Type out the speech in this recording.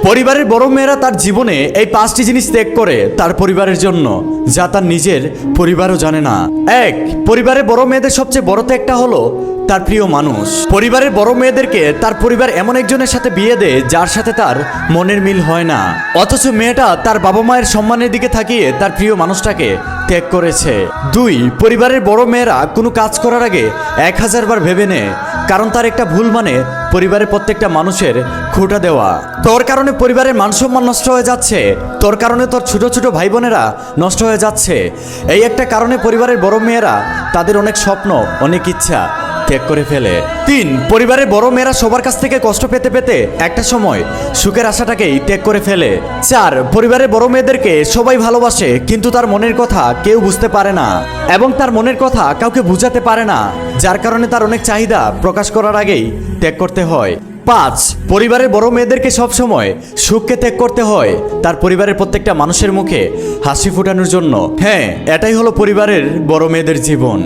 পরিবারের বড় মেয়েরা তার জীবনে এই 5টি জিনিস ত্যাগ করে তার পরিবারের জন্য, যা তার নিজের পরিবারও জানে না। 1, পরিবারের বড় মেয়েদের সবচেয়ে বড় ত্যাগটা হলো তার প্রিয় মানুষ। পরিবারের বড় মেয়েদেরকে তার পরিবার এমন একজনের সাথে বিয়ে দেয় যার সাথে তার মনের মিল হয় না, অথচ মেয়েটা তার বাবা মায়ের সম্মানের দিকে তাকিয়ে তার প্রিয় মানুষটাকে ত্যাগ করেছে। 2, পরিবারের বড় মেয়েরা কোনো কাজ করার আগে 1000 বার ভেবে নেয়, কারণ তার একটা ভুল মানে পরিবারের প্রত্যেকটা মানুষের খোঁটা দেওয়া। তোর কারণে পরিবারের মান সম্মান নষ্ট হয়ে যাচ্ছে, তোর কারণে তোর ছোট ছোট ভাই বোনেরা নষ্ট হয়ে যাচ্ছে। এই একটা কারণে পরিবারের বড় মেয়েরা তাদের অনেক স্বপ্ন, অনেক ইচ্ছা ত্যাগ করে ফেলে। 3, পরিবারের বড় মেয়েরা সবার কাছ থেকে কষ্ট পেতে পেতে একটা সময় সুখের আশাটাকেই ত্যাগ করে ফেলে। 4, পরিবারের বড় মেয়েদেরকে সবাই ভালোবাসে, কিন্তু তার মনের কথা কেউ বুঝতে পারে না এবং তার মনের কথা কাউকে বুঝাতে পারে না, যার কারণে তার অনেক চাহিদা প্রকাশ করার আগেই ত্যাগ করতে হয়। 5, পরিবারের বড় মেয়েদেরকে সবসময় সুখকে ত্যাগ করতে হয় তার পরিবারের প্রত্যেকটা মানুষের মুখে হাসি ফোটানোর জন্য। হ্যাঁ, এটাই হলো পরিবারের বড় মেয়েদের জীবন।